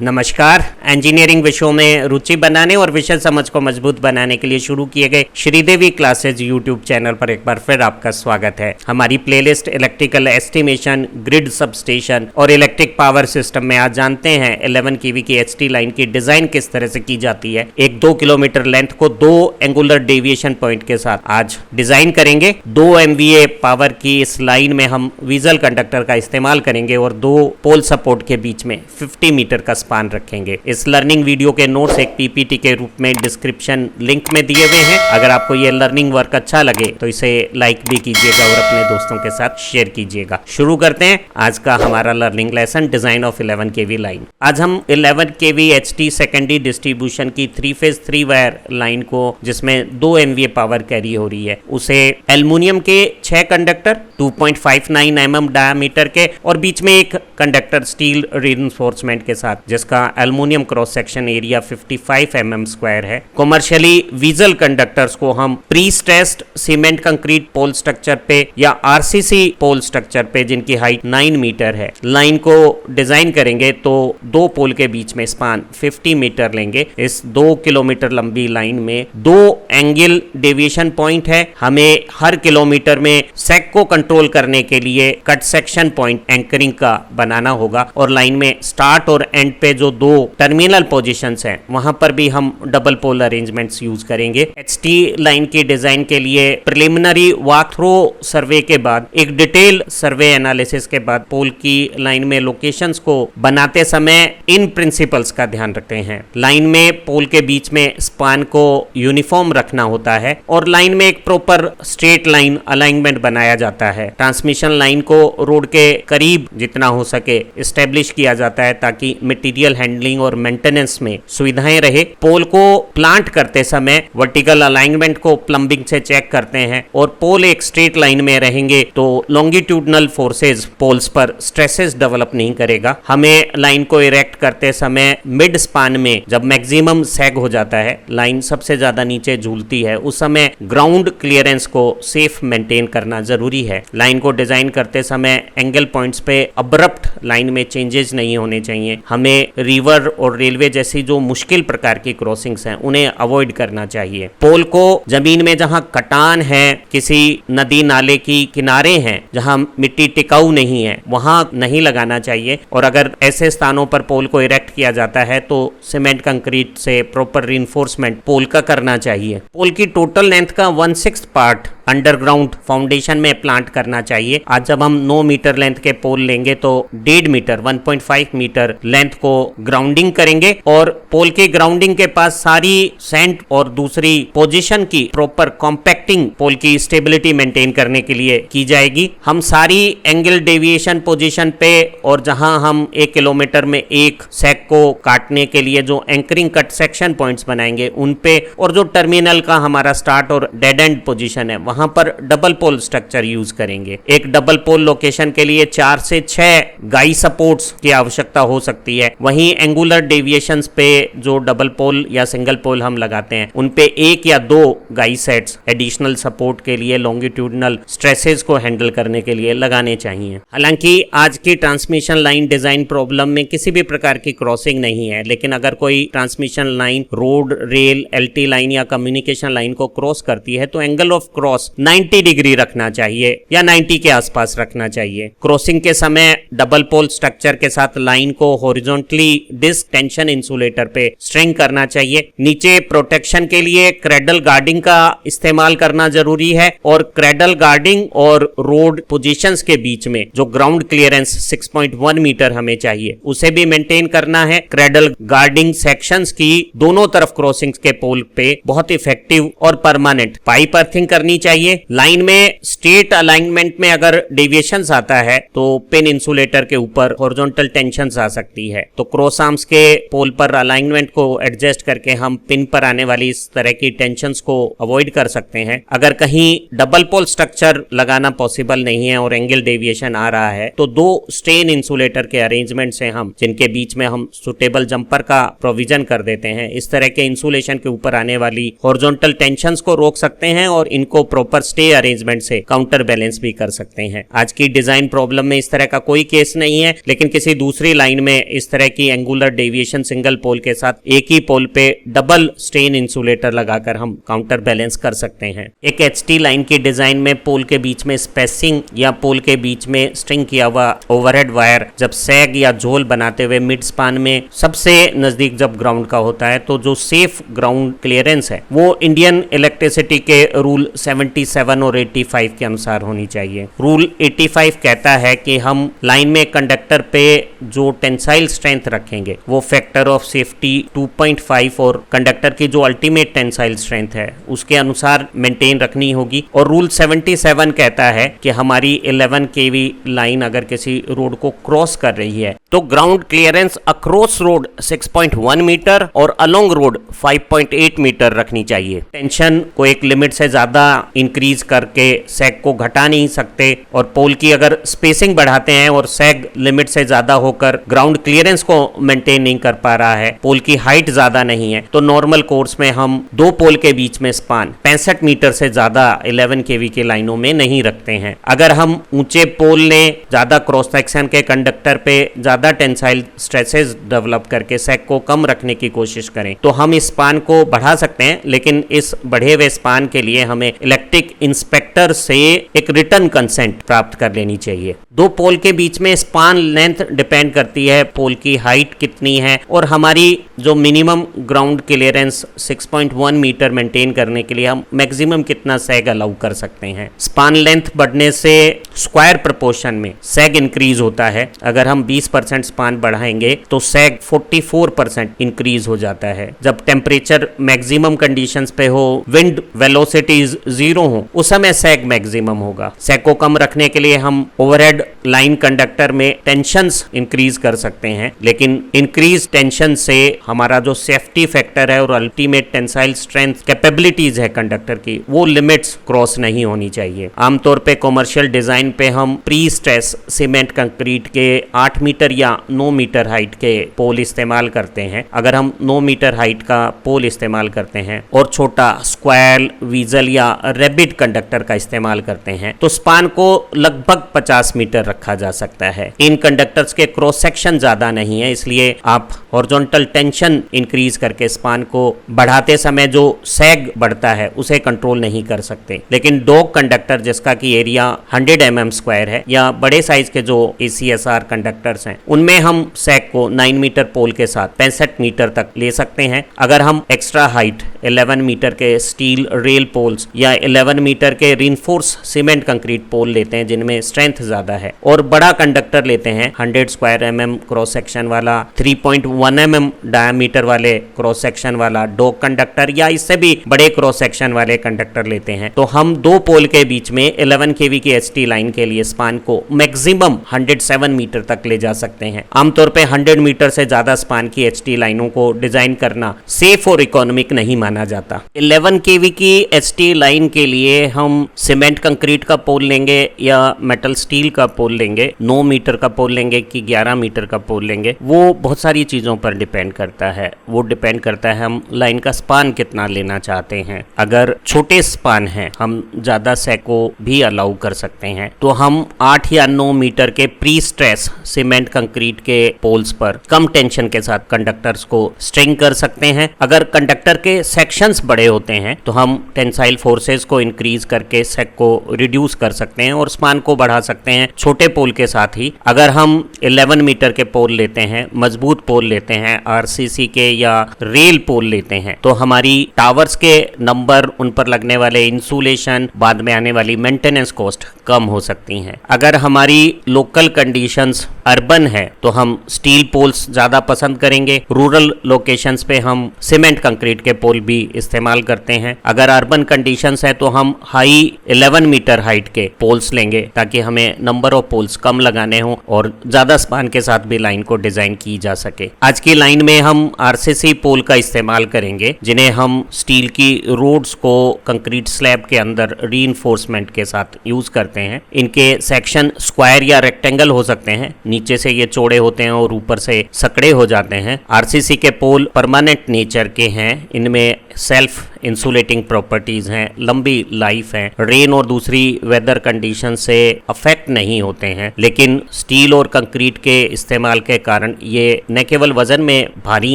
नमस्कार। इंजीनियरिंग विषयों में रुचि बनाने और विषय समझ को मजबूत बनाने के लिए शुरू किए गए श्रीदेवी क्लासेज यूट्यूब चैनल पर एक बार फिर आपका स्वागत है। हमारी playlist electrical estimation, grid substation और इलेक्ट्रिक पावर सिस्टम में आज जानते हैं 11 kV की एचटी लाइन की डिजाइन किस तरह से की जाती है। एक 2 किलोमीटर लेंथ को 2 एंगुलर डेविएशन पॉइंट के साथ आज डिजाइन करेंगे। 2 MVA पावर की इस लाइन में हम वीजल कंडक्टर का इस्तेमाल करेंगे और 2 पोल सपोर्ट के बीच में 50 मीटर का स्पान रखेंगे। इस लर्निंग वीडियो के नोट्स एक पीपीटी के रूप में डिस्क्रिप्शन लिंक में दिए हुए हैं। अगर आपको ये लर्निंग वर्क अच्छा लगे तो इसे लाइक भी कीजिएगा और अपने दोस्तों के साथ शेयर कीजिएगा। शुरू करते हैं आज का हमारा learning lesson, design of 11 kV line. आज हम 11 kV HT सेकेंडरी डिस्ट्रीब्यूशन की 3 फेज 3 वायर लाइन को, जिसमें 2 MVA पावर कैरी हो रही है, उसे एल्युमिनियम के 6 कंडक्टर 2.59 mm डायमीटर के और बीच में एक कंडक्टर स्टील रीइंफोर्समेंट के साथ, जिसका aluminium cross section area 55 mm square है। कमर्शियली वीजल कंडक्टर्स को हम प्री स्ट्रेस्ड सीमेंट कंक्रीट पोल स्ट्रक्चर पे या RCC पोल स्ट्रक्चर पे, जिनकी हाइट 9 मीटर है, लाइन को डिजाइन करेंगे तो 2 पोल के बीच में स्पान 50 मीटर लेंगे। इस 2 किलोमीटर लंबी लाइन में 2 एंगल डेविएशन पॉइंट है। हमें हर किलोमीटर में सेक को कंट्रोल करने के लिए कट सेक्शन पॉइंट एंकरिंग का बनाना होगा और लाइन में स्टार्ट और एंड पे जो 2 टर्मिनल पोजीशंस हैं वहां पर भी हम डबल पोल अरेंजमेंट्स यूज करेंगे। HT लाइन की डिजाइन के लिए प्रिलिमिनरी वॉक थ्रू सर्वे के बाद, एक डिटेल सर्वे एनालिसिस के बाद, पोल की लाइन में लोकेशंस को बनाते समय इन प्रिंसिपल्स का ध्यान रखते हैं। लाइन में पोल के बीच में स्पान को यूनिफॉर्म रखना होता है और लाइन में एक प्रॉपर स्ट्रेट लाइन अलाइनमेंट बनाया जाता है। ट्रांसमिशन लाइन को रोड के करीब जितना हो सके एस्टेब्लिश किया जाता है ताकि मटेरियल हैंडलिंग और मेंटेनेंस में सुविधाएं रहे। पोल को प्लांट करते समय वर्टिकल अलाइनमेंट को प्लम्बिंग से चेक करते हैं और पोल एक स्ट्रेट लाइन में रहेंगे तो लॉन्गिट्यूडनल फोर्सेस पोल्स पर स्ट्रेसेस डेवलप नहीं करेगा। हमें लाइन को इरेक्ट करते समय मिड स्पान में जब मैक्सिमम सैग हो जाता है, लाइन सबसे ज्यादा नीचे झूलती है, उस समय ग्राउंड क्लियरेंस को सेफ मेंटेन करना जरूरी है। लाइन को डिजाइन करते समय एंगल पॉइंट्स पे अब्रप्ट लाइन में चेंजेस नहीं होने चाहिए। हमें रिवर और रेलवे जैसी जो मुश्किल प्रकार की क्रॉसिंग्स हैं उन्हें अवॉइड करना चाहिए। पोल को जमीन में जहां कटान है, किसी नदी नाले की किनारे हैं जहां मिट्टी टिकाऊ नहीं है, वहां नहीं लगाना चाहिए और अगर ऐसे स्थानों पर पोल को इरेक्ट किया जाता है तो सीमेंट कंक्रीट से प्रॉपर रीइंफोर्समेंट पोल का करना चाहिए। पोल की टोटल लेंथ का 1/6 पार्ट अंडरग्राउंड फाउंडेशन में प्लांट करना चाहिए। आज जब हम 9 मीटर लेंथ के पोल लेंगे तो 1.5 मीटर 1.5 मीटर लेंथ को ग्राउंडिंग करेंगे और पोल के ग्राउंडिंग के पास सारी सैंड और दूसरी पोजीशन की प्रॉपर कॉम्पैक्टिंग पोल की स्टेबिलिटी मेंटेन करने के लिए की जाएगी। हम सारी एंगल डेविएशन पोजीशन पे और जहां हम 1 किलोमीटर में एक सेक को काटने के लिए जो एंकरिंग कट सेक्शन पॉइंट्स बनाएंगे उन पे, और जो टर्मिनल का हमारा स्टार्ट और डेड एंड पोजीशन है वहां पर डबल पोल स्ट्रक्चर यूज करेंगे। एक डबल पोल लोकेशन के लिए 4 से 6 गाई सपोर्ट्स की आवश्यकता हो सकती है। वहीं एंगुलर डेविएशंस पे जो डबल पोल या सिंगल पोल हम लगाते हैं उन पे 1 या 2 गाई सेट्स एडिशनल सपोर्ट के लिए लॉन्गिट्यूडनल स्ट्रेसेस को हैंडल करने के लिए लगाने चाहिए। हालांकि आज की ट्रांसमिशन लाइन डिजाइन प्रॉब्लम में किसी भी प्रकार की क्रॉसिंग नहीं है, लेकिन अगर कोई transmission line road, rail, LT line या कम्युनिकेशन लाइन को क्रॉस करती है तो एंगल ऑफ क्रॉस 90 डिग्री रखना चाहिए या 90 के आसपास रखना चाहिए। क्रॉसिंग के समय डबल पोल स्ट्रक्चर के साथ लाइन को हॉरिजॉन्टली डिस्क टेंशन इंसुलेटर पे स्ट्रिंग करना चाहिए। नीचे प्रोटेक्शन के लिए क्रेडल गार्डिंग का इस्तेमाल करना जरूरी है और क्रेडल गार्डिंग और रोड पोजीशंस के बीच में जो ग्राउंड क्लियरेंस 6.1 मीटर हमें चाहिए उसे भी मेंटेन करना है। क्रेडल गार्डिंग सेक्शंस की दोनों तरफ क्रॉसिंग्स के पोल पे बहुत इफेक्टिव और परमानेंट पाइप अर्थिंग करनी चाहिए। लाइन में स्ट्रेट अलाइनमेंट में अगर डेविएशंस आता है तो पिन इंसुलेटर के ऊपर हॉरिजॉन्टल टेंशंस आ सकती है, तो क्रॉस आर्म्स के पोल पर अलाइनमेंट को एडजस्ट करके हम पिन पर आने वाली इस तरह की टेंशंस को अवॉइड कर सकते हैं। अगर कहीं डबल पोल स्ट्रक्चर लगाना पॉसिबल नहीं है और एंगल डेविएशन आ रहा है तो 2 स्टेन इंसुलेटर के अरेंजमेंट से हम, जिनके बीच में हम सुटेबल जंपर का प्रोविजन कर देते हैं, इस तरह के इंसुलेशन के ऊपर आने वाली हॉरिजॉन्टल टेंशंस को रोक सकते हैं और इनको प्रॉपर स्टे अरेंजमेंट से काउंटर बैलेंस भी कर सकते हैं। आज की डिजाइन प्रॉब्लम में इस तरह का कोई केस नहीं है, लेकिन किसी दूसरी लाइन में इस तरह की एंगुलर डेविएशन सिंगल पोल के साथ एक ही पोल पे डबल स्टेन इंसुलेटर लगाकर हम काउंटर बैलेंस कर सकते हैं। एक एचटी लाइन की डिजाइन में पोल के बीच में स्पेसिंग या पोल के बीच में स्ट्रिंग किया हुआ ओवरहेड वायर जब सैग या झोल बनाते हुए मिड स्पान में सबसे नजदीक जब ग्राउंड का होता है तो जो सेफ ग्राउंड क्लियरेंस है वो इंडियन इलेक्ट्रिसिटी के रूल 77 और 85 के अनुसार होनी चाहिए। रूल 85 कहता है कि हम लाइन में कंडक्टर पे जो टेंसाइल स्ट्रेंथ रखेंगे वो फैक्टर ऑफ सेफ्टी 2.5 और कंडक्टर की जो अल्टीमेट टेंसाइल स्ट्रेंथ है उसके अनुसार मेंटेन रखनी होगी। और रूल 77 कहता है कि हमारी 11 kV लाइन अगर किसी रोड को क्रॉस कर रही है तो ground clearance across road 6.1 metre और अलोंग रोड 5.8 मीटर रखनी चाहिए। टेंशन को एक लिमिट से ज्यादा इंक्रीज करके सैग को घटा नहीं सकते, और पोल की अगर स्पेसिंग बढ़ाते हैं और सैग लिमिट से ज्यादा होकर ग्राउंड क्लियरेंस को मेंटेन नहीं कर पा रहा है, पोल की हाइट ज्यादा नहीं है, तो नॉर्मल कोर्स में हम दो पोल के बीच में स्पान 65 मीटर से ज्यादा 11 kV की लाइनों में नहीं रखते हैं। अगर हम ऊंचे पोल ने ज्यादा क्रॉस सेक्शन के कंडक्टर पे ज्यादा टेंसाइल स्ट्रेसेस डेवलप करके सैग को कम रखने की कोशिश करें तो हम इस स्पान को बढ़ा सकते हैं, लेकिन इस बढ़े हुए स्पान के लिए हमें इलेक्ट्रिक इंस्पेक्टर से एक रिटर्न कंसेंट प्राप्त कर लेनी चाहिए। दो पोल के बीच में स्पान लेंथ डिपेंड करती है पोल की हाइट कितनी है और हमारी जो minimum ground clearance 6.1 metre maintain करने के लिए हम मैक्सिमम कितना सैग अलाउ कर सकते हैं। स्पान लेंथ बढ़ने से स्क्वायर प्रोपोर्शन में सैग इंक्रीज होता है। अगर हम 20% स्पान बढ़ाएंगे तो सैग 44% इंक्रीज हो जाता है। जब टेम्परेचर मैक्सिमम कंडीशंस पे हो, विंड वेलोसिटीज 0 हो, उस समय सैग मैक्सिमम होगा। सैग को कम रखने के लिए हम ओवरहेड लाइन कंडक्टर में टेंशंस इंक्रीज कर सकते हैं, लेकिन इंक्रीज टेंशन से हमारा जो सेफ्टी फैक्टर है और अल्टीमेट टेंसाइल स्ट्रेंथ कैपेबिलिटीज है कंडक्टर की, वो लिमिट्स क्रॉस नहीं होनी चाहिए। आमतौर पे कॉमर्शियल डिजाइन पे हम प्री स्ट्रेस सीमेंट कंक्रीट के 8 मीटर या 9 मीटर हाइट के पोल इस्तेमाल करते हैं। अगर हम 9 मीटर हाइट का पोल इस्तेमाल करते हैं और छोटा स्क्वायर, वीजल या रेबिट कंडक्टर का इस्तेमाल करते हैं तो स्पान को लगभग 50 मीटर रखा जा सकता है। इन कंडक्टर्स के क्रॉस सेक्शन ज्यादा नहीं है, इसलिए आप हॉरिजॉन्टल टेंशन इंक्रीज करके स्पान को बढ़ाते समय जो सैग बढ़ता है उसे कंट्रोल नहीं कर सकते। लेकिन डॉग कंडक्टर जिसका की एरिया 100 mm स्क्वायर है या बड़े साइज के जो ACSR कंडक्टर्स हैं उनमें हम सैग को 9 मीटर पोल के साथ 65 मीटर तक ले सकते हैं। अगर हम एक्स्ट्रा हाइट 11 मीटर के स्टील रेल पोल्स या 11 मीटर के रिइंफोर्स सीमेंट कंक्रीट पोल लेते हैं जिनमें स्ट्रेंथ ज्यादा है और बड़ा कंडक्टर लेते हैं 100 स्क्वायर mm क्रॉस सेक्शन वाला, 3.1 mm डायमीटर वाले क्रॉस सेक्शन वाला डॉग कंडक्टर या इससे भी बड़े क्रॉस सेक्शन वाले कंडक्टर लेते हैं, तो हम दो पोल के बीच में 11 kV की HT लाइन के लिए स्पान को मैक्सिमम 107 मीटर तक ले जा सकते हैं। आमतौर पे 100 मीटर से ज्यादा स्पान की HT लाइनों को डिजाइन करना सेफ और इकोनॉमिक नहीं माना जाता। 11 kV की HT लाइन के लिए हम सीमेंट कंक्रीट का पोल लेंगे या मेटल स्टील का पोल लेंगे, 9 मीटर का पोल लेंगे कि 11 मीटर का पोल लेंगे, वो बहुत सारी चीजों पर डिपेंड करता है। वो डिपेंड करता है हम लाइन का स्पान कितना लेना चाहते हैं। अगर छोटे स्पान है हम ज्यादा सैग को भी अलाउ कर सकते हैं, तो हम 8 या 9 मीटर के प्री स्ट्रेस सीमेंट कंक्रीट के पोल्स पर कम टेंशन के साथ कंडक्टर्स को स्ट्रिंग कर सकते हैं। अगर कंडक्टर के सेक्शंस बड़े होते हैं तो हम टेंसाइल फोर्सेस को इंक्रीज करके सैग को रिड्यूस कर सकते हैं और स्पान को बढ़ा सकते हैं छोटे पोल के साथ ही। अगर हम 11 मीटर के पोल लेते हैं, मजबूत पोल लेते हैं, RCC के या रेल पोल लेते हैं, तो हमारी टावर्स के नंबर, उन पर लगने वाले इंसुलेशन, बाद में आने वाली मेंटेनेंस कॉस्ट कम हो सकती हैं। अगर हमारी लोकल कंडीशंस अर्बन है तो हम स्टील पोल्स ज्यादा पसंद करेंगे। रूरल लोकेशंस पे हम सीमेंट कंक्रीट के पोल भी इस्तेमाल करते हैं। अगर अर्बन कंडीशंस है तो हम हाई 11 मीटर हाइट के पोल्स लेंगे ताकि हमें नंबर ऑफ पोल्स कम लगाने हो और ज्यादा स्पान के साथ भी लाइन को डिजाइन की जा सके। आज की लाइन में हम RCC पोल का इस्तेमाल करेंगे जिन्हें हम स्टील की रोड्स को कंक्रीट स्लैब के अंदर रीइंफोर्समेंट के साथ यूज करते हैं। इनके सेक्शन स्क्वायर या रेक्टेंगल हो सकते हैं, नीचे से ये चौड़े होते हैं और ऊपर से सकड़े हो जाते हैं। RCC के पोल परमानेंट नेचर के हैं, इनमें सेल्फ इंसुलेटिंग प्रॉपर्टीज हैं, लंबी लाइफ है, रेन और दूसरी वेदर कंडीशन से अफेक्ट नहीं होते हैं। लेकिन स्टील और कंक्रीट के इस्तेमाल के कारण ये न केवल वजन में भारी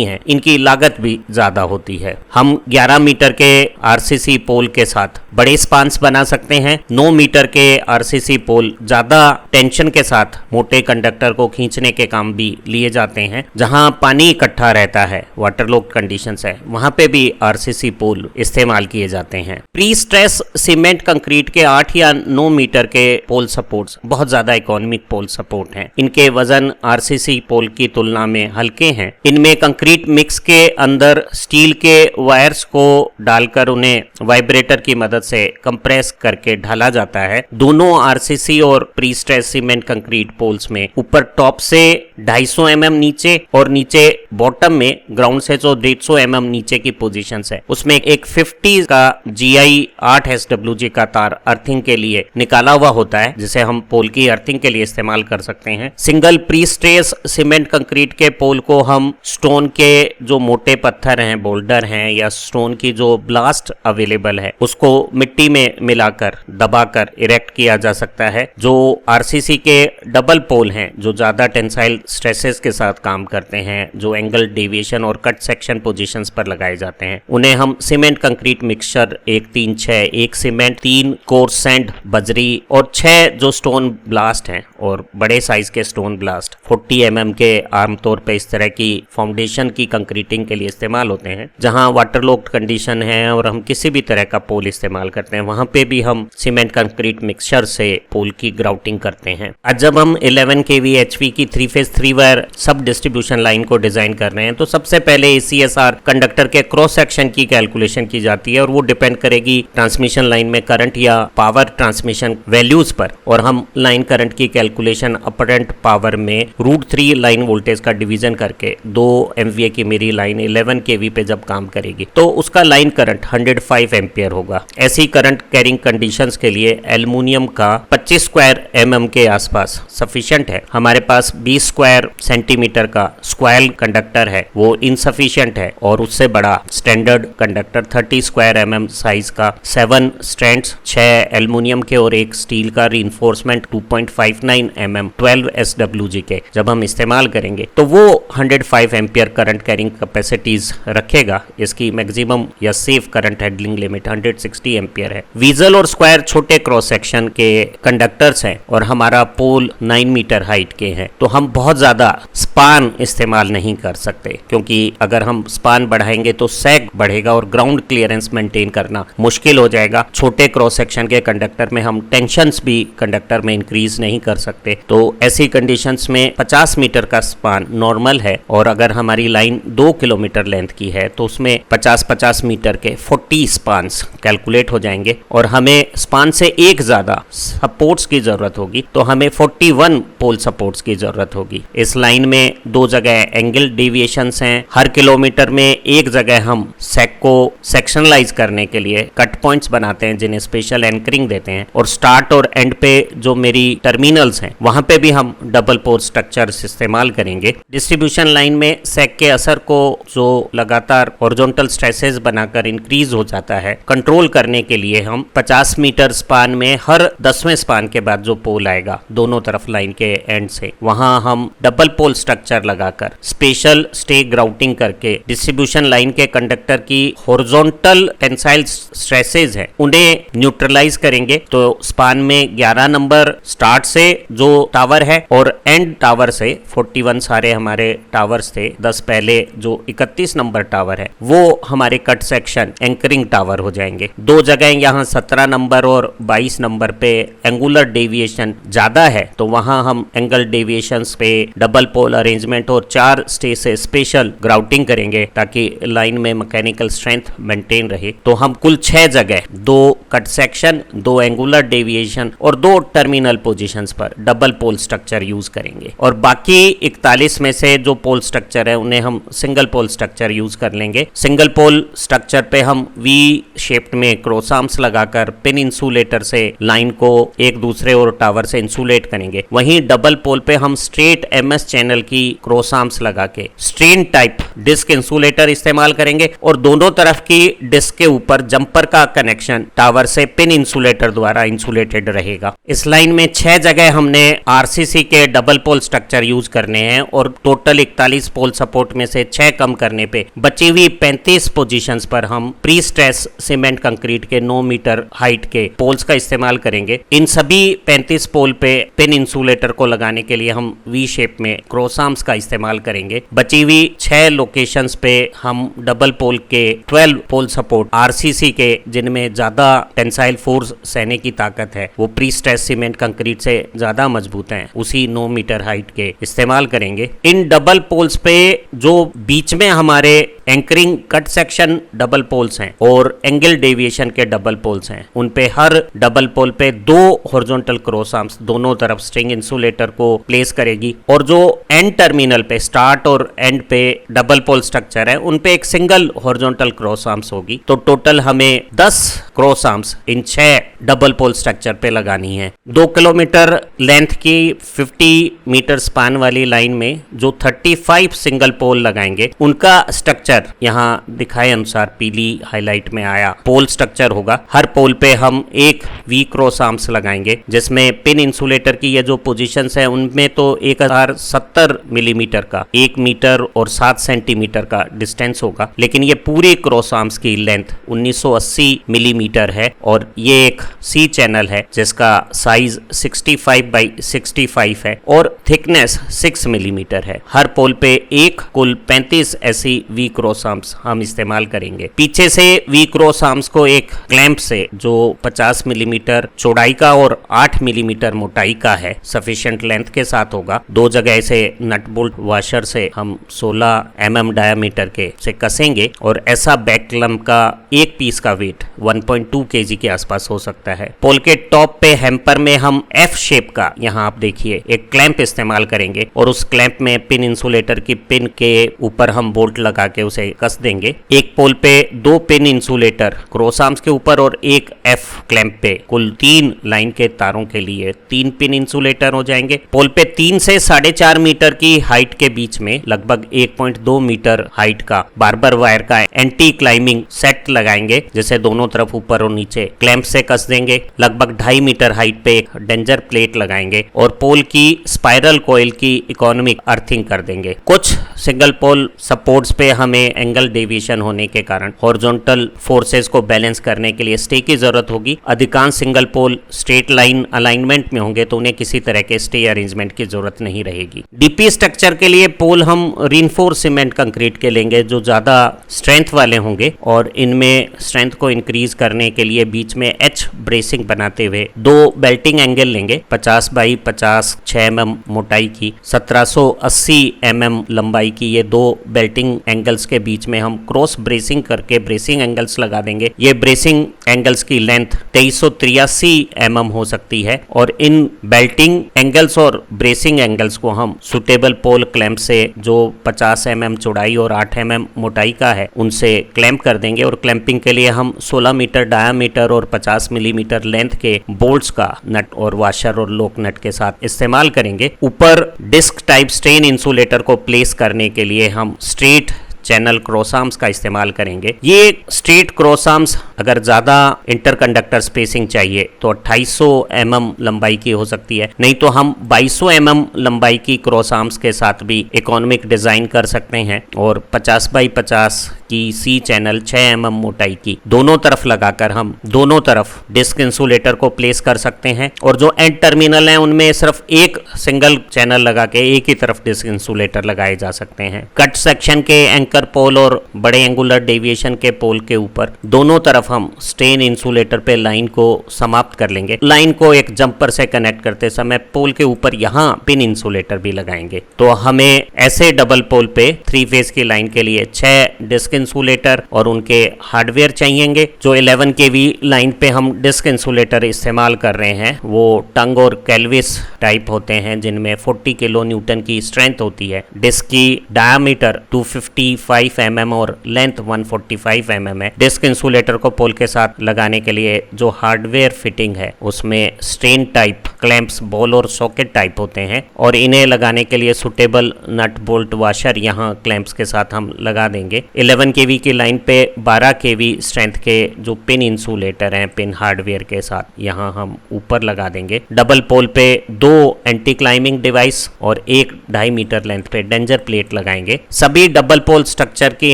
हैं, इनकी लागत भी ज्यादा होती है। हम 11 मीटर के आरसीसी पोल के साथ बड़े स्पान्स बना सकते हैं। 9 मीटर के आरसीसी पोल ज्यादा टेंशन के साथ मोटे कंडक्टर को खींचने के काम भी लिए जाते हैं। जहां पानी इकट्ठा रहता है, वाटरलॉक कंडीशंस है, वहां पे भी आरसीसी पोल इस्तेमाल किए जाते हैं। प्री स्ट्रेस सीमेंट कंक्रीट के 8 या 9 मीटर के पोल सपोर्ट्स बहुत ज्यादा इकोनॉमिक पोल सपोर्ट हैं। इनके वजन आरसीसी पोल की तुलना में हल्के हैं। इनमें कंक्रीट मिक्स के अंदर स्टील के वायर्स को डालकर उन्हें वाइब्रेटर की मदद से कंप्रेस करके ढाला जाता है। दोनों आरसीसी और pre stress cement concrete poles में ऊपर टॉप से 250 mm नीचे और नीचे बॉटम में ग्राउंड से जो 150 mm नीचे की पोजीशंस है, उसमें एक 50 का GI 8 SWG का तार अर्थिंग के लिए निकाला हुआ होता है, जिसे हम पोल की अर्थिंग के लिए इस्तेमाल कर सकते हैं। Single pre stress cement concrete के पोल को हम स्टोन के जो मोटे पत्थर हैं, बोल्डर हैं, या स्टोन की जो ब्लास्ट अवेलेबल है, उसको मिट्टी में मिलाकर दबाकर इरेक्ट किया जा सकता है। जो आरसीसी के डबल पोल हैं, जो ज्यादा टेंसाइल स्ट्रेसेस के साथ काम करते हैं, जो एंगल डेविएशन और कट सेक्शन पोजीशंस पर लगाए जाते हैं, उन्हें हम cement concrete mixture 1-3-6, 1 cement, 3 coarse sand बजरी और 6 जो स्टोन ब्लास्ट हैं और बड़े साइज के स्टोन ब्लास्ट 40 mm के आमतौर पे इस तरह की फाउंडेशन की कंक्रीटिंग के लिए इस्तेमाल होते हैं। जहां वाटरलॉक्ड कंडीशन है और हम किसी भी तरह का पोल इस्तेमाल करते हैं, वहां पे भी हम सीमेंट कंक्रीट मिक्सचर से पोल की ग्राउटिंग करते हैं। आज जब हम 11 kV HP की 3 फेज 3 वायर सब डिस्ट्रीब्यूशन लाइन को डिजाइन कर रहे हैं, तो सबसे पहले ACSR कंडक्टर के क्रॉस सेक्शन की कैलकुलेशन की जाती है और वो डिपेंड करेगी ट्रांसमिशन लाइन में करंट या पावर ट्रांसमिशन वैल्यूज पर। और हम लाइन करंट की कैलकुलेशन अपरेंट पावर में √3 लाइन वोल्टेज का डिवीजन करके 2 MVA की मेरी लाइन 11 kV पे जब काम करेगी तो उसका लाइन करंट 105 एम्पियर होगा। ऐसी करंट कैरिंग कंडीशंस के लिए एल्युमिनियम का 25 स्क्वायर mm के आसपास सफिशिएंट है। हमारे पास 20 स्क्वायर सेंटीमीटर का स्क्वायर कंडक्टर है, वो इनसफिशिएंट है। और उससे बड़ा standard conductor 30 square mm size का 7 स्ट्रैंड्स, 6 एल्युमिनियम के और 1 स्टील का रीइंफोर्समेंट 2.59 mm 12 SWG के जब हम इस्तेमाल करेंगे तो वो 105 एम्पियर करंट कैरिंग कैपेसिटीज रखेगा। इसकी मैक्सिमम या safe current handling limit 160 ampere है। वीजल और स्क्वायर छोटे क्रॉस सेक्शन के कंडक्टर्स हैं और हमारा पोल 9 मीटर हाइट के हैं, तो हम बहुत ज्यादा स्पान इस्तेमाल नहीं कर सकते, क्योंकि अगर हम स्पान बढ़ाएंगे तो सैग बढ़ेगा और ग्राउंड क्लियरेंस मेंटेन करना मुश्किल हो जाएगा। छोटे क्रॉस सेक्शन के कंडक्टर में हम टेंशंस भी कंडक्टर में इंक्रीज नहीं कर सकते, तो ऐसी कंडीशंस में 50 मीटर का स्पान नॉर्मल है। और अगर हमारी लाइन 2 किलोमीटर लेंथ की है तो उसमें 50-50 मीटर के 40 स्पान्स कैलकुलेट हो जाएंगे और हमें स्पान से एक ज्यादा सपोर्ट्स की जरूरत होगी, तो हमें 41 पोल सपोर्ट्स की जरूरत होगी। इस लाइन में 2 जगह एंगल डेविएशंस हैं। हर किलोमीटर में एक जगह हम सेक को सेक्शनलाइज करने के लिए कट पॉइंट्स बनाते हैं, जिन्हें स्पेशल एंकरिंग देते हैं। और स्टार्ट और एंड पे जो मेरी टर्मिनल्स हैं, वहां पे भी हम डबल पोल स्ट्रक्चर्स इस्तेमाल करेंगे। डिस्ट्रीब्यूशन लाइन में सेक के असर को जो लगातार हॉरिजॉन्टल स्ट्रेसेस बनाकर इंक्रीज हो जाता है, कंट्रोल करने के लिए हम 50 मीटर स्पान में हर 10वें स्पान के बाद जो पोल आएगा दोनों तरफ लाइन के एंड से, वहां हम डबल पोल स्ट्रक्चर लगाकर स्पेशल स्टे ग्राउटिंग करके डिस्ट्रीब्यूशन लाइन के कंडक्टर की हॉरिजॉन्टल टेंसाइल स्ट्रेसेस है उन्हें न्यूट्रलाइज करेंगे। तो स्पान में 11 नंबर स्टार्ट से जो टावर है और एंड टावर से 41 सारे हमारे टावर्स थे, 10 पहले जो 31 नंबर टावर है वो हमारे कट सेक्शन एंकरिंग टावर हो जाएंगे। 2 जगह यहाँ 17 नंबर और 22 नंबर पे एंगुलर डेविएशन ज्यादा है, तो वहां हम एंगल डेविएशंस पे डबल पोल अरेंजमेंट और 4 स्टे से स्पेशल ग्राउटिंग करेंगे ताकि लाइन में मैकेनिकल स्ट्रेंथ मेंटेन रहे। तो हम कुल 6 जगह 2 कट सेक्शन, 2 एंगुलर डेविएशन और 2 टर्मिनल पोजीशंस पर डबल पोल स्ट्रक्चर यूज करेंगे। और बाकी 41 में से जो पोल स्ट्रक्चर है उन्हें हम सिंगल पोल स्ट्रक्चर यूज कर लेंगे। सिंगल पोल स्ट्रक्चर पे हम वी शेप्ड में क्रॉस आर्म्स लगाकर पिन इंसुलेटर से लाइन को एक दूसरे और टावर से इंसुलेट करेंगे। वहीं डबल पोल पे हम स्ट्रेट MS चैनल की क्रॉस आर्म्स लगा के स्ट्रेन टाइप डिस्क इंसुलेटर इस्तेमाल करेंगे और दोनों तरफ की डिस्क के ऊपर जंपर का कनेक्शन टावर से पिन इंसुलेटर द्वारा इंसुलेटेड रहेगा। इस लाइन में 6 जगह हमने आरसीसी के डबल पोल स्ट्रक्चर यूज करने हैं और टोटल 41 पोल सपोर्ट में से 6 कम करने पे बची हुई 35 पोजीशंस पर हम प्री स्ट्रेस सीमेंट कंक्रीट के 9 मीटर हाइट के पोल्स का इस्तेमाल करेंगे। इन सभी 35 पोल पे पिन इंसुलेटर को लगाने के लिए हम वी शेप में क्रॉस आर्म्स का इस्तेमाल करेंगे। बची हुई 6 लोकेशंस पे हम डबल पोल के 12 पोल सपोर्ट आरसीसी के, जिनमें ज्यादा टेंसाइल फोर्स सहने की ताकत है, वो प्री स्ट्रेस सीमेंट कंक्रीट से ज्यादा मजबूत हैं, उसी 9 मीटर हाइट के इस्तेमाल करेंगे। इन डबल पोल्स पे जो बीच में हमारे anchoring cut section double poles हैं और एंगल डेविएशन के डबल पोल्स हैं, उन पे हर डबल पोल पे 2 हॉरिजॉन्टल क्रॉस आर्म्स दोनों तरफ स्ट्रिंग इंसुलेटर को प्लेस करेगी और जो एंड टर्मिनल पे स्टार्ट और एंड पे डबल पोल स्ट्रक्चर है उन पे एक सिंगल हॉरिजॉन्टल क्रॉस आर्म्स होगी। तो टोटल हमें 10 क्रॉस आर्म्स इन 6 डबल पोल स्ट्रक्चर पे लगानी है। 2 किलोमीटर लेंथ की 50 मीटर स्पान वाली लाइन में जो 35 सिंगल पोल लगाएंगे उनका स्ट्रक्चर यहाँ दिखाए अनुसार पीली हाईलाइट में आया पोल स्ट्रक्चर होगा। हर पोल पे हम एक वी क्रॉस आर्म्स लगाएंगे, जिसमें पिन इंसुलेटर की ये जो पोजीशंस है उनमें तो 1070 मिलीमीटर का 1 मीटर और 7 सेंटीमीटर का डिस्टेंस होगा, लेकिन ये पूरे क्रॉस आर्म्स की लेंथ 1980 मिलीमीटर है और ये एक सी चैनल है जिसका साइज 65 बाई 65 है और थिकनेस 6 मिलीमीटर है। हर पोल पे एक कुल 35 ऐसी वी क्रॉस आर्म्स हम इस्तेमाल करेंगे। पीछे से वी क्रॉस आर्म्स को एक क्लैंप से जो 50 मिलीमीटर चौड़ाई का और 8 मिलीमीटर मोटाई का है, सफिशिएंट लेंथ के साथ होगा। 2 जगह से नट बोल्ट वॉशर से हम 16 mm डायमीटर के से कसेंगे और ऐसा बैक क्लैंप का एक पीस का वेट 1.2 kg के आसपास हो सकता है। पोल के टॉप पे हैम्पर में हम एफ शेप का, यहाँ आप देखिए, एक क्लैंप इस्तेमाल करेंगे और उस क्लैंप में पिन इंसुलेटर की पिन के ऊपर हम बोल्ट लगा के उसे कस देंगे। एक पोल पे 2 पिन इंसुलेटर क्रॉस आर्म्स के ऊपर और एक एफ क्लैंप पे कुल 3 लाइन के तारों के लिए 3 पिन इंसुलेटर हो जाएंगे। पोल पे 3 से 4.5 मीटर की हाइट के बीच में लगभग 1.2 मीटर हाइट का बार्बर वायर का एंटी क्लाइंबिंग सेट लगाएंगे, जिसे दोनों तरफ ऊपर और नीचे क्लैंप से कस देंगे। लगभग 2.5 मीटर हाइट पे एक डेंजर प्लेट लगाएंगे और पोल की स्पाइरल कॉइल की इकोनॉमिक अर्थिंग कर देंगे। कुछ सिंगल पोल सपोर्ट्स पे हमें एंगल डेविएशन होने के कारण हॉरिजॉन्टल फोर्सेस को बैलेंस करने के लिए स्टे की जरूरत होगी। अधिकांश single pole straight line alignment में होंगे तो उन्हें किसी तरह के स्टे अरेंजमेंट की जरूरत नहीं रहेगी। डीपी स्ट्रक्चर के लिए पोल हम रीइंफोर्स सीमेंट कंक्रीट के लेंगे जो ज्यादा स्ट्रेंथ वाले होंगे और इनमें स्ट्रेंथ को इंक्रीज करने के लिए बीच में एच ब्रेसिंग बनाते हुए 2 बेल्टिंग एंगल लेंगे। 50 बाई 50 6 mm मोटाई की 1780 mm लंबाई की ये 2 बेल्टिंग एंगल्स के बीच में हम क्रॉस ब्रेसिंग करके ब्रेसिंग एंगल्स लगा देंगे। ये ब्रेसिंग एंगल्स की लेंथ 2383 mm हो सकती है और इन बेल्टिंग एंगल्स और ब्रेसिंग एंगल्स को हम सुटेबल पोल क्लैंप से जो 50 mm चौड़ाई और 8 mm मोटाई का है उनसे क्लैंप कर देंगे और क्लैंपिंग के लिए हम 16 मीटर डायामीटर और 50 मिलीमीटर लेंथ के बोल्ट्स का नट और वाशर और लोक नट के साथ इस्तेमाल करेंगे। ऊपर डिस्क टाइप स्ट्रेन इंसुलेटर को प्लेस करने के लिए हम स्ट्रेट चैनल क्रॉस आर्म्स का इस्तेमाल करेंगे। ये स्ट्रेट क्रॉस आर्म्स अगर ज्यादा इंटरकंडक्टर स्पेसिंग चाहिए तो 2800 mm लंबाई की हो सकती है, नहीं तो हम 2200 mm लंबाई की क्रॉस आर्म्स के साथ भी इकोनॉमिक डिजाइन कर सकते हैं और 50 बाई 50 की सी चैनल 6 mm मोटाई की दोनों तरफ लगाकर हम दोनों तरफ डिस्क इंसुलेटर को प्लेस कर सकते हैं और जो एंड टर्मिनल है उनमें सिर्फ एक सिंगल चैनल लगा के एक ही तरफ डिस्क इंसुलेटर लगाए जा सकते हैं। कट सेक्शन के एंकर पोल और बड़े एंगुलर डेविएशन के पोल के ऊपर दोनों तरफ हम स्ट्रेन इंसुलेटर पे लाइन को समाप्त कर लेंगे। लाइन को एक जंपर से कनेक्ट करते समय पोल के ऊपर यहाँ पिन इंसुलेटर भी लगाएंगे। तो हमें ऐसे डबल पोल पे 3 फेज की लाइन के लिए 6 डिस्क इंसुलेटर और उनके हार्डवेयर चाहिएंगे। जो 11 kV लाइन पे हम डिस्क इंसुलेटर इस्तेमाल कर रहे हैं वो टंग और कैलविस टाइप होते हैं जिनमें 40 किलो न्यूटन की स्ट्रेंथ होती है। डिस्क की डायमीटर 255 mm और लेंथ 145 mm है। डिस्क इंसुलेटर को पोल के साथ लगाने के लिए जो हार्डवेयर फिटिंग है उसमें स्ट्रेन टाइप क्लैंप्स बॉल और सॉकेट टाइप होते हैं और इन्हें लगाने के लिए सुटेबल नट बोल्ट वाशर यहाँ क्लैंप्स के साथ हम लगा देंगे। 11 51 केवी की लाइन पे 12 केवी स्ट्रेंथ के जो पिन इंसुलेटर हैं पिन हार्डवेयर के साथ यहाँ हम ऊपर लगा देंगे। डबल पोल पे 2 एंटी क्लाइंबिंग डिवाइस और एक 2.5 मीटर लेंथ पे डेंजर प्लेट लगाएंगे। सभी डबल पोल स्ट्रक्चर की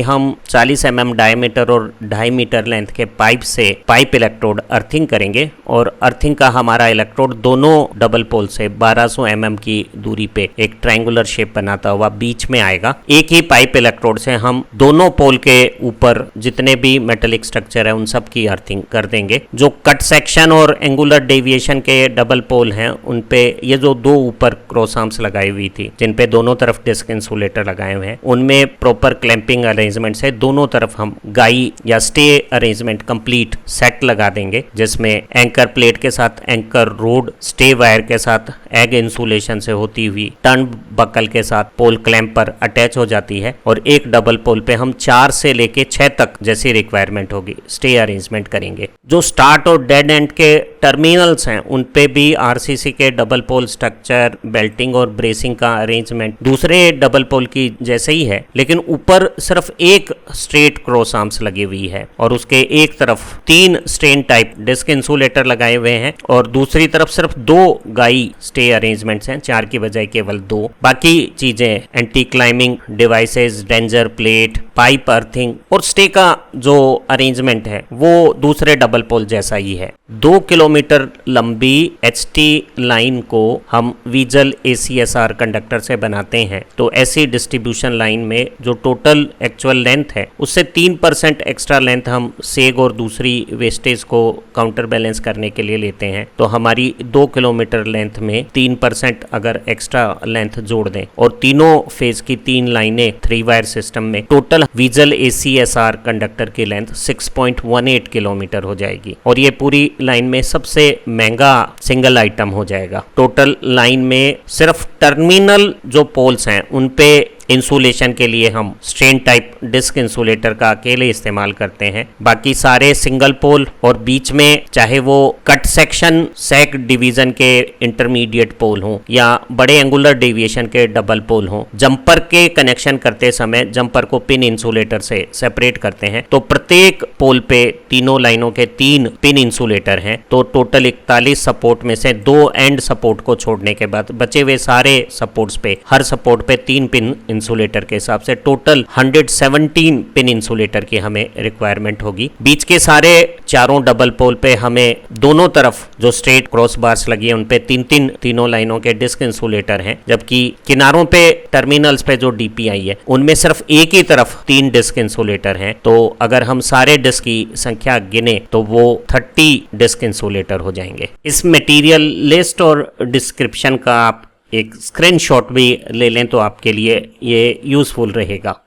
हम 40 mm डायमीटर और 2.5 मीटर लेंथ के पाइप से पाइप इलेक्ट्रोड अर्थिंग करेंगे और अर्थिंग का हमारा इलेक्ट्रोड दोनों डबल पोल से 1200 mm की दूरी पे एक ट्रायंगुलर शेप बनाता हुआ बीच में आएगा। एक ही पाइप इलेक्ट्रोड से हम दोनों पोल के ऊपर जितने भी मेटेलिक स्ट्रक्चर है उन सब की अर्थिंग कर देंगे। जो कट सेक्शन और एंगुलर डेविएशन के डबल पोल हैं उन पे ये जो 2 ऊपर क्रॉस आर्म्स लगाई हुई थी जिन पे दोनों तरफ डिस्क इंसुलेटर लगाए हुए हैं उनमें प्रॉपर क्लैंपिंग अरेंजमेंट से दोनों तरफ हम गाई या स्टे अरेंजमेंट कंप्लीट सेट लगा देंगे, जिसमें एंकर प्लेट के साथ एंकर रोड, स्टे वायर के साथ एग इंसुलेशन से होती हुई टर्न बकल के साथ पोल क्लैंप पर अटैच हो जाती है और एक डबल पोल पे हम 4 से लेके 6 तक जैसी रिक्वायरमेंट होगी स्टे अरेंजमेंट करेंगे। जो स्टार्ट और डेड एंड के टर्मिनल्स हैं उन पे भी आरसीसी के डबल पोल स्ट्रक्चर, बेल्टिंग और ब्रेसिंग का अरेंजमेंट दूसरे डबल पोल की जैसे ही है, लेकिन ऊपर सिर्फ एक स्ट्रेट क्रॉस आर्म्स लगी हुई है और उसके एक तरफ 3 स्टेन टाइप डिस्क इंसुलेटर लगाए हुए हैं और दूसरी तरफ सिर्फ 2 गाई स्टे अरेंजमेंट्स हैं, 4 की बजाय केवल 2। बाकी चीजें anti climbing devices, danger plate, pipe earthing और स्टे का जो अरेंजमेंट है वो दूसरे डबल पोल जैसा ही है। 2 किलोमीटर लंबी HT लाइन को हम वीजल ACSR कंडक्टर से बनाते हैं, तो ऐसी डिस्ट्रीब्यूशन लाइन में जो टोटल एक्चुअल लेंथ है उससे 3% एक्स्ट्रा लेंथ हम सेग और दूसरी वेस्टेज को काउंटर बैलेंस करने के लिए लेते हैं। तो हमारी 2 किलोमीटर लेंथ में 3% अगर एक्स्ट्रा लेंथ जोड़ दें और तीनों फेज की 3 लाइनें 3 वायर सिस्टम में, टोटल वीजल ACSR कंडक्टर की लेंथ 6.18 किलोमीटर हो जाएगी और ये पूरी लाइन में सबसे महंगा सिंगल आइटम हो जाएगा। टोटल लाइन में सिर्फ टर्मिनल जो पोल्स हैं उन पे इंसुलेशन के लिए हम स्ट्रेन टाइप डिस्क इंसुलेटर का अकेले इस्तेमाल करते हैं। बाकी सारे सिंगल पोल और बीच में चाहे वो कट सेक्शन सैक डिवीजन के इंटरमीडिएट पोल हों या बड़े एंगुलर डेविएशन के डबल पोल हों, जंपर के कनेक्शन करते समय जंपर को पिन इंसुलेटर से सेपरेट करते हैं। तो प्रत्येक पोल पे तीनों लाइनों के 3 पिन इंसुलेटर हैं, तो टोटल 41 सपोर्ट में से 2 एंड सपोर्ट को छोड़ने के बाद बचे हुए सारे सपोर्ट्स पे हर सपोर्ट पे 3 पिन इंसुलेटर के हिसाब से टोटल 117 पिन इंसुलेटर की हमें रिक्वायरमेंट होगी। बीच के सारे चारों डबल पोल पे हमें दोनों तरफ जो स्ट्रेट क्रॉस बार्स लगी है उन पे 3-3 तीनों लाइनों के डिस्क इंसुलेटर हैं, जबकि किनारों पे टर्मिनल्स पे जो DPI है उनमें सिर्फ एक ही तरफ 3 डिस्क इंसुलेटर हैं। तो अगर हम सारे डिस्क की संख्या गिने तो वो 30 डिस्क इंसुलेटर हो जाएंगे। इस मटेरियल लिस्ट और डिस्क्रिप्शन का आप एक स्क्रीनशॉट भी ले लें तो आपके लिए ये यूज़फुल रहेगा।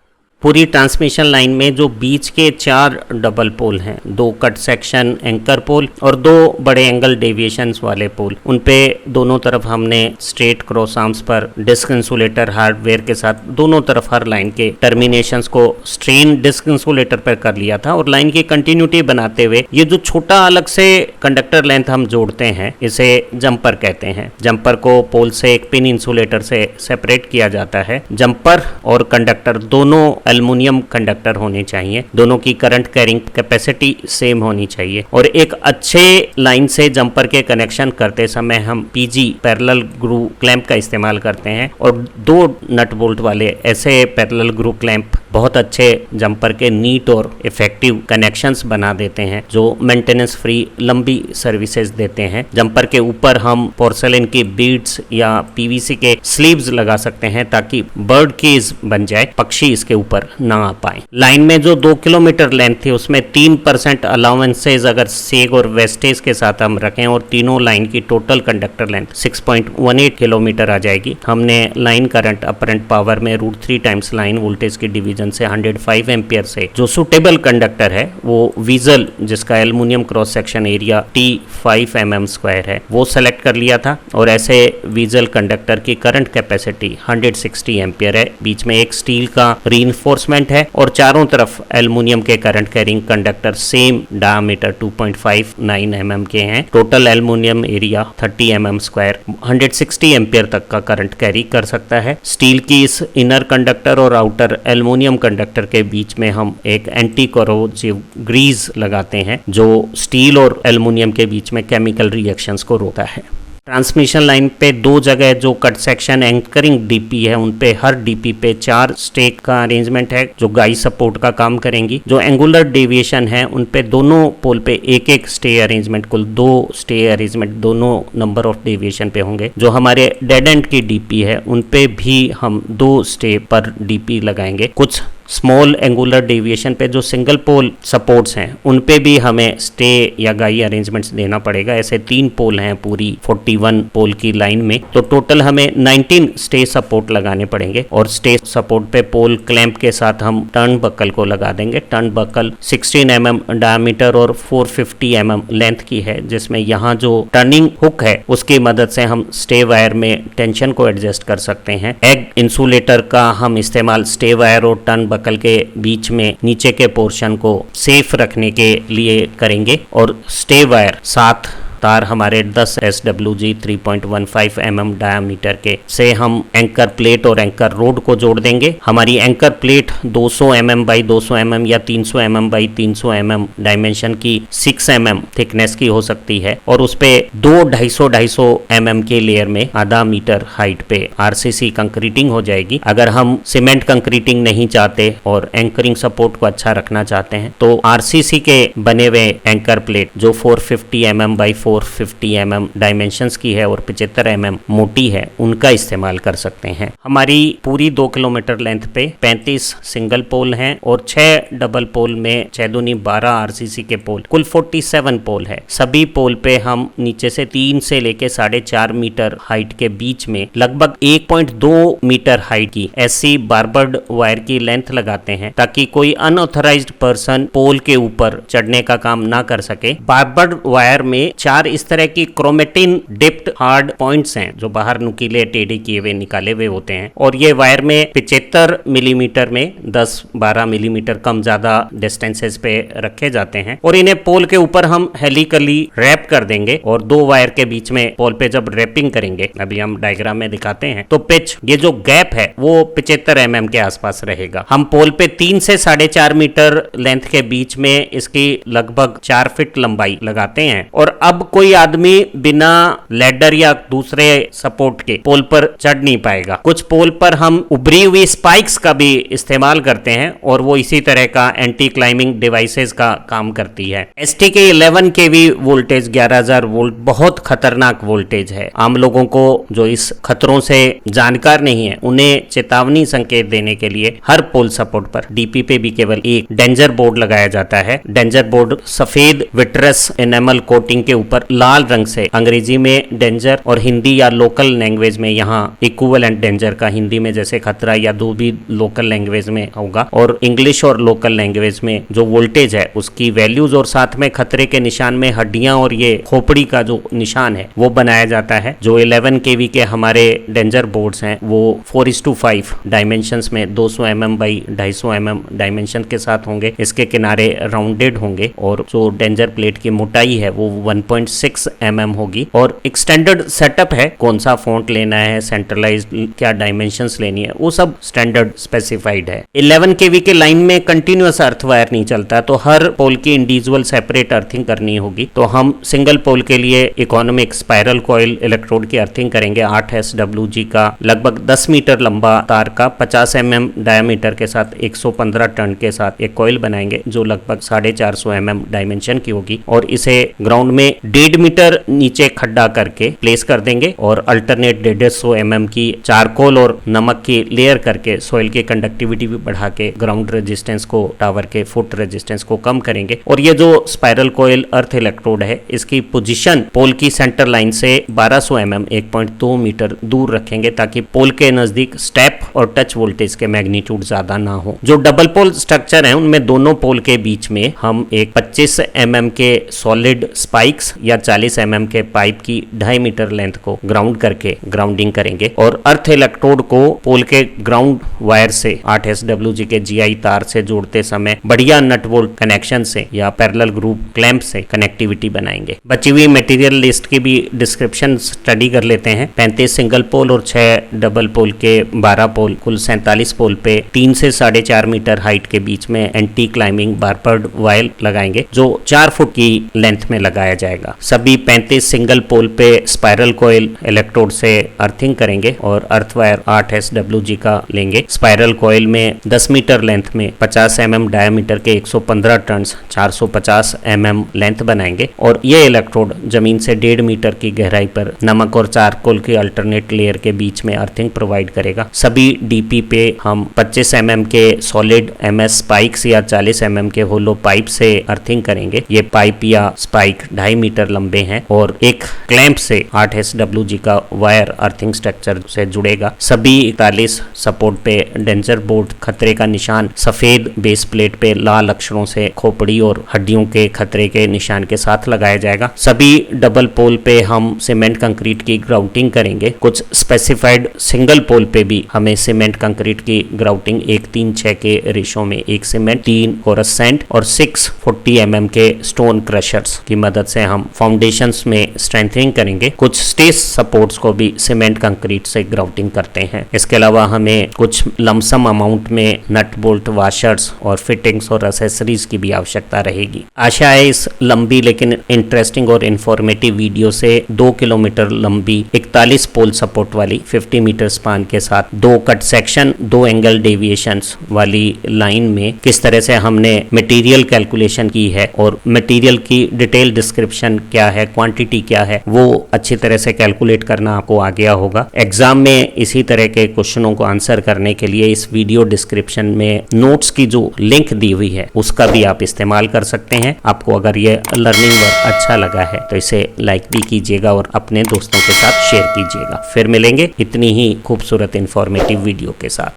पूरी ट्रांसमिशन लाइन में जो बीच के 4 डबल पोल हैं, 2 कट सेक्शन एंकर पोल और 2 बड़े एंगल डेविएशंस वाले पोल, उन पे दोनों तरफ हमने स्ट्रेट क्रॉस आर्म्स पर डिस्क इंसुलेटर हार्डवेयर के साथ दोनों तरफ हर लाइन के टर्मिनेशंस को स्ट्रेन डिस्क इंसुलेटर पर कर लिया था और लाइन की कंटिन्यूटी बनाते हुए ये जो छोटा अलग से कंडक्टर लेंथ हम जोड़ते हैं इसे जंपर कहते हैं। जंपर को पोल से एक पिन इंसुलेटर से सेपरेट किया जाता है। जंपर और कंडक्टर दोनों एल्युमिनियम कंडक्टर होने चाहिए, दोनों की करंट कैरिंग कैपेसिटी सेम होनी चाहिए और एक अच्छे लाइन से जंपर के कनेक्शन करते समय हम PG पैरेलल ग्रू क्लैंप का इस्तेमाल करते हैं और 2 नट बोल्ट वाले ऐसे पैरेलल ग्रू क्लैंप बहुत अच्छे जंपर के नीट और इफेक्टिव कनेक्शंस बना देते हैं जो मेंटेनेंस फ्री लंबी सर्विसेज देते हैं। जंपर के ऊपर हम पोर्सेलिन की बीड्स या PVC के स्लीव्स लगा सकते हैं ताकि बर्ड केज बन जाए, पक्षी इसके ऊपर ना आ पाए। लाइन में जो 2 किलोमीटर लेंथ थी उसमें 3% अलाउंसेज अगर सेग और वेस्टेज के साथ हम रखें और तीनों लाइन की टोटल कंडक्टर लेंथ 6.18 किलोमीटर आ जाएगी। हमने लाइन करंट अपरेंट पावर में √3 टाइम्स लाइन वोल्टेज की डिवीजन से 105 एम्पियर से जो सुटेबल कंडक्टर है वो वीजल जिसका aluminium cross section area T5 mm² है वो सेलेक्ट कर लिया था और ऐसे वीजल कंडक्टर की करंट कैपेसिटी 160 एम्पियर है। बीच में एक स्टील का रीइंफोर्स्ड रेनफोर्समेंट है और चारों तरफ एल्युमिनियम के current carrying conductor same diameter 2.59 mm के हैं। Total aluminium area 30 mm square 160 ampere तक का करंट कैरी कर सकता है। स्टील की इस इनर कंडक्टर और आउटर एल्युमिनियम कंडक्टर के बीच में हम एक एंटी कोरोसिव ग्रीज लगाते हैं जो स्टील और एल्युमिनियम के बीच में केमिकल रिएक्शंस को रोकता है। ट्रांसमिशन लाइन पे दो जगह जो कट सेक्शन एंकरिंग डीपी है उन पे हर डीपी पे 4 स्टेक का अरेंजमेंट है जो गाइड सपोर्ट का काम करेंगी। जो एंगुलर डेविएशन है उन पे दोनों पोल पे एक एक स्टे अरेंजमेंट, कुल 2 स्टे अरेंजमेंट दोनों नंबर ऑफ डेविएशन पे होंगे। जो हमारे डेड एंड की डीपी है उन पे भी हम 2 स्टे पर डीपी लगाएंगे। कुछ स्मॉल एंगुलर डेविएशन पे जो सिंगल पोल सपोर्ट्स हैं उन पे भी हमें स्टे या गाई अरेंजमेंट्स देना पड़ेगा। ऐसे 3 पोल हैं पूरी 41 पोल की लाइन में, तो टोटल हमें 19 स्टे सपोर्ट लगाने पड़ेंगे। और स्टे सपोर्ट पे पोल क्लैंप के साथ हम टर्न बकल को लगा देंगे। टर्न बकल 16 mm डायमीटर और 450 mm लेंथ की है, जिसमें यहाँ जो टर्निंग हुक है उसकी मदद से हम स्टे वायर में टेंशन को एडजस्ट कर सकते हैं। एग इंसुलेटर का हम इस्तेमाल स्टे वायर और टर्न बकल के बीच में नीचे के पोर्शन को सेफ रखने के लिए करेंगे। और स्टे वायर 7 तार हमारे 10 SWG 3.15 mm डायमीटर के से हम एंकर प्लेट और एंकर रोड को जोड़ देंगे। हमारी anchor plate 200 mm by 200 mm या 300 mm बाई 300 mm डायमेंशन की 6 mm थिकनेस की हो सकती है और उस पे 250 mm के लेयर में आधा मीटर हाइट पे RCC कंक्रीटिंग हो जाएगी। अगर हम सीमेंट कंक्रीटिंग नहीं चाहते और एंकरिंग सपोर्ट को अच्छा रखना चाहते हैं तो RCC के बने हुए एंकर प्लेट जो 450 mm बाई 450 mm डायमेंशंस की है और 75 mm मोटी है उनका इस्तेमाल कर सकते हैं। हमारी पूरी 2 किलोमीटर लेंथ पे 35 सिंगल पोल हैं और 6 डबल पोल में 6 दूनी 12 RCC के पोल, कुल 47 पोल है। सभी पोल पे हम नीचे से 3 से लेके 4.5 मीटर हाइट के बीच में लगभग 1.2 मीटर हाइट की ऐसी बारबर्ड वायर की लेंथ लगाते हैं ताकि कोई अनऑथराइज्ड पर्सन पोल के ऊपर चढ़ने का काम ना कर सके। बारबर्ड वायर में 4 इस तरह की क्रोमेटिन डिप्ड हार्ड पॉइंट्स हैं जो बाहर नुकीले टेढ़े किए हुए निकाले हुए होते हैं और ये वायर में 75 मिलीमीटर में 10-12 मिलीमीटर कम ज्यादा डिस्टेंसेस पे रखे जाते हैं और इन्हें पोल के ऊपर हम हेलिकली रैप कर देंगे। और 2 वायर के बीच में पोल पे जब रैपिंग करेंगे, अभी हम डायग्राम में दिखाते हैं, तो पिच ये जो गैप है वो 75 mm के आसपास रहेगा। हम पोल पे 3 से 4.5 मीटर लेंथ के बीच में इसकी लगभग 4 फीट लंबाई लगाते हैं। और अब कोई आदमी बिना लैडर या दूसरे सपोर्ट के पोल पर चढ़ नहीं पाएगा। कुछ पोल पर हम उभरी हुई स्पाइक्स का भी इस्तेमाल करते हैं और वो इसी तरह का एंटी क्लाइंबिंग डिवाइसेस का काम करती है। STK 11 kV वोल्टेज 11,000 वोल्ट बहुत खतरनाक वोल्टेज है। आम लोगों को जो इस खतरों से जानकार नहीं है उन्हें चेतावनी संकेत देने के लिए हर पोल सपोर्ट पर डीपी पे भी केवल एक डेंजर बोर्ड लगाया जाता है। डेंजर बोर्ड सफेद विट्रस एनामल कोटिंग के ऊपर लाल रंग से अंग्रेजी में डेंजर और हिंदी या लोकल लैंग्वेज में यहाँ इक्विवेलेंट डेंजर का हिंदी में जैसे खतरा या दो भी लोकल लैंग्वेज में होगा और इंग्लिश और लोकल लैंग्वेज में जो वोल्टेज है उसकी वैल्यूज और साथ में खतरे के निशान में हड्डियां और ये खोपड़ी का जो निशान है वो बनाया जाता है। जो 11 kV के हमारे डेंजर बोर्ड्स हैं वो 4:5 डायमेंशंस में 200 mm बाई 250 mm डायमेंशन के साथ होंगे। इसके किनारे राउंडेड होंगे और जो डेंजर प्लेट की मोटाई है वो 1.6 mm होगी। और एक स्टैंडर्ड सेटअप है, कौन सा फॉन्ट लेना है, सेंट्रलाइज्ड क्या डायमेंशंस लेनी है, वो सब स्टैंडर्ड स्पेसिफाइड है। 11 kV के लाइन में कंटिन्यूअस अर्थ वायर नहीं चलता तो हर पोल की इंडिविजुअल सेपरेट अर्थिंग करनी होगी। तो हम सिंगल पोल के लिए इकोनॉमिक स्पाइरल कॉइल इलेक्ट्रोड की अर्थिंग करेंगे 8 SWG का लगभग 10 मीटर लंबा तार का 50 mm डायमीटर के साथ 115 टन के साथ एक कॉइल बनाएंगे जो लगभग 450 mm डायमेंशन की होगी और इसे ग्राउंड में 1.5 मीटर नीचे खड्डा करके प्लेस कर देंगे और अल्टरनेट 150 mm की चारकोल और नमक की लेयर करके सॉइल की कंडक्टिविटी भी बढ़ा के ग्राउंड रेजिस्टेंस को, टावर के फुट रेजिस्टेंस को कम करेंगे। और ये जो स्पाइरल कॉइल अर्थ इलेक्ट्रोड है इसकी पोजीशन पोल की सेंटर लाइन से 1200 mm 1.2 मीटर दूर रखेंगे ताकि पोल के नजदीक स्टेप और टच वोल्टेज के मैग्नीट्यूड ज्यादा ना हो। जो डबल पोल स्ट्रक्चर है उनमें दोनों पोल के बीच में हम एक 25 mm के सॉलिड स्पाइक्स या 40 mm के पाइप की 2.5 मीटर लेंथ को ग्राउंड करके ग्राउंडिंग करेंगे और अर्थ इलेक्ट्रोड को पोल के ग्राउंड वायर से 8 SWG के GI तार से जोड़ते समय बढ़िया नट बोल्ट कनेक्शन से या पैरेलल ग्रुप क्लैंप से कनेक्टिविटी बनाएंगे। बची हुई मटेरियल लिस्ट की भी डिस्क्रिप्शन स्टडी कर लेते हैं। 35 सिंगल पोल और 6 डबल पोल के 12 पोल, कुल 47 पोल पे 3 से 4.5 मीटर हाइट के बीच में एंटी क्लाइंबिंग बारपर्ड वायर लगाएंगे जो 4 फुट की लेंथ में लगाया जाएगा। सभी 35 सिंगल पोल पे स्पाइरल कॉइल इलेक्ट्रोड से अर्थिंग करेंगे और अर्थ वायर 8 SWG का लेंगे। स्पाइरल कॉइल में 10 मीटर लेंथ में 50 mm डायमीटर के 115 टर्न्स 450 mm लेंथ बनाएंगे और ये इलेक्ट्रोड जमीन से 1.5 मीटर की गहराई पर नमक और चारकोल की अल्टरनेट लेयर के बीच में अर्थिंग प्रोवाइड करेगा। सभी डीपी पे हम 25 mm के सॉलिड MS स्पाइक्स या 40 mm के होलो पाइप से अर्थिंग करेंगे। ये पाइप या स्पाइक 2.5 मीटर लंबे हैं और एक क्लैंप से 8 SWG का वायर अर्थिंग स्ट्रक्चर से जुड़ेगा। सभी 41 सपोर्ट पे डेंजर बोर्ड खतरे का निशान सफेद बेस प्लेट पे लाल अक्षरों से खोपड़ी और हड्डियों के खतरे के निशान के साथ लगाया जाएगा। सभी डबल पोल पे हम सीमेंट कंक्रीट की ग्राउटिंग करेंगे। कुछ स्पेसिफाइड सिंगल पोल पे भी हमें सीमेंट कंक्रीट की ग्राउटिंग 1:3:6 के रेशो में 1 सीमेंट 3 कोरस सैंड और 640 mm के स्टोन क्रशर्स की मदद से हम फाउंडेशंस में स्ट्रेंथनिंग करेंगे। कुछ स्टेज सपोर्ट्स को भी सीमेंट कंक्रीट से ग्राउटिंग करते हैं। इसके अलावा हमें कुछ लमसम अमाउंट में नट बोल्ट वाशर्स और फिटिंग्स और एसेसरीज की भी आवश्यकता रहेगी। आशा है इस लंबी लेकिन इंटरेस्टिंग और इंफॉर्मेटिव वीडियो से 2 किलोमीटर लंबी 41 पोल सपोर्ट वाली 50 मीटर स्पान के साथ 2 कट सेक्शन 2 एंगल डेविएशंस वाली लाइन में किस तरह से हमने मटेरियल कैलकुलेशन की है और मटेरियल की डिटेल डिस्क्रिप्शन क्या है, क्वांटिटी क्या है, वो अच्छी तरह से कैलकुलेट करना आपको आ गया होगा। एग्जाम में इसी तरह के क्वेश्चनों को आंसर करने के लिए इस वीडियो डिस्क्रिप्शन में नोट्स की जो लिंक दी हुई है उसका भी आप इस्तेमाल कर सकते हैं। आपको अगर ये लर्निंग वर्क अच्छा लगा है तो इसे लाइक भी कीजिएगा और अपने दोस्तों के साथ शेयर कीजिएगा। फिर मिलेंगे इतनी ही खूबसूरत इंफॉर्मेटिव वीडियो के साथ।